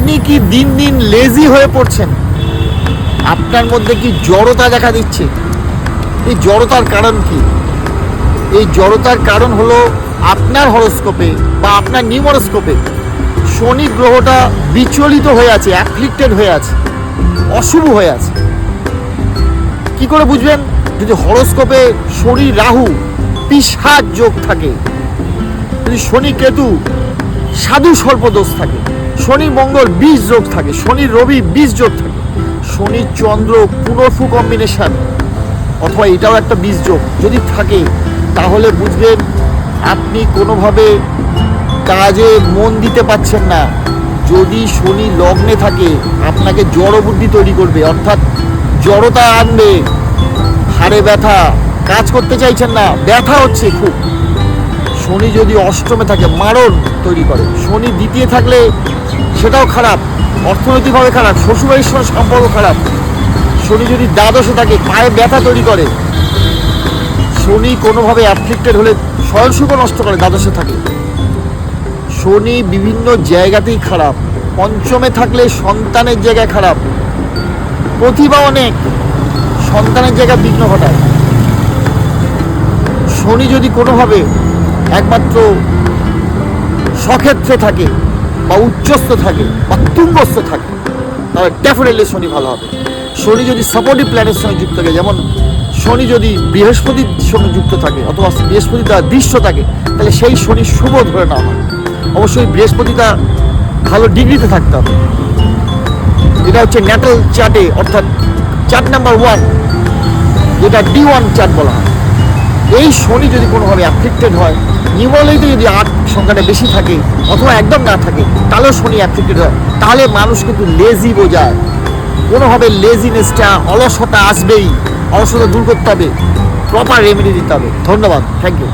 আপনি কি দিন দিন লেজি হয়ে পড়ছেন? আপনার মধ্যে কি জড়তা দেখা দিচ্ছে? এই জড়তার কারণ কি? এই জড়তার কারণ হলো আপনার হরোস্কোপে বা আপনার নিউমোরোস্কোপে শনি গ্রহটা বিচলিত হয়ে আছে, অ্যাফ্লিক্টেড হয়ে আছে, অশুভ হয়ে আছে। কি করে বুঝবেন? যদি হরোস্কোপে শনি রাহু পিশাচ যোগ থাকে, যদি শনি কেতু সাধু সর্পদোষ থাকে, শনি মঙ্গল 20 যোগ থাকে, শনি রবি 20 যোগ থাকে, শনি চন্দ্র পুনর্ফু কম্বিনেশন অথবা এটাও একটা 20 যোগ যদি থাকে, তাহলে বুঝবেন আপনি কোনোভাবে কাজে মন দিতে পারছেন না। যদি শনি লগ্নে থাকে আপনাকে জড় বুদ্ধি তৈরি করবে, অর্থাৎ জড়তা আনবে, হাড়ে ব্যথা, কাজ করতে চাইছেন না, ব্যথা হচ্ছে খুব। শনি যদি অষ্টমে থাকে মারণ তৈরি করে, শনি দ্বিতীয় থাকলে সেটাও খারাপ, অর্থনৈতিকভাবে খারাপ, শ্বশুরবাড়ির সঙ্গে সম্পর্ক খারাপ। শনি যদি দ্বাদশে থাকে পায়ে ব্যথা তৈরি করে। শনি কোনোভাবে অ্যাফ্লিক্টেড হলে স্বয়ংসুখ নষ্ট করে দ্বাদশে থাকে। শনি বিভিন্ন জায়গাতেই খারাপ। পঞ্চমে থাকলে সন্তানের জায়গায় খারাপ, প্রতিভা অনেক, সন্তানের জায়গায় বিঘ্ন ঘটায়। শনি যদি কোনোভাবে একমাত্র স্বক্ষেত্রে থাকে বা উচ্চস্থ থাকে বা তুঙ্গস্থ থাকে, তাহলে ডেফিনেটলি শনি ভালো হবে। শনি যদি সাপোর্টিভ প্ল্যানের সঙ্গে যুক্ত থাকে, যেমন শনি যদি বৃহস্পতির সঙ্গে যুক্ত থাকে অথবা বৃহস্পতি দ্বারা দৃশ্য থাকে, তাহলে সেই শনি শুভ ধরে নেওয়া হয়। অবশ্যই বৃহস্পতিটা ভালো ডিগ্রিতে থাকতে হবে। এটা হচ্ছে ন্যাটাল চার্টে, অর্থাৎ চার্ট নাম্বার 1, যেটা D1 চার্ট বলা হয়। এই শনি যদি কোনোভাবে অ্যাফ্লিক্টেড হয়, নিউমোলজিতে যদি 8 সংখ্যাটা বেশি থাকে অথবা একদম না থাকে, তাহলেও শনি অ্যাফ্লিক্টেড হয়। তাহলে মানুষ কিন্তু লেজি বোঝায়, কোনোভাবে লেজিনেসটা, অলসতা আসবেই, অলসতা দূর করতে হবে, প্রপার রেমেডি দিতে হবে। ধন্যবাদ, থ্যাংক ইউ।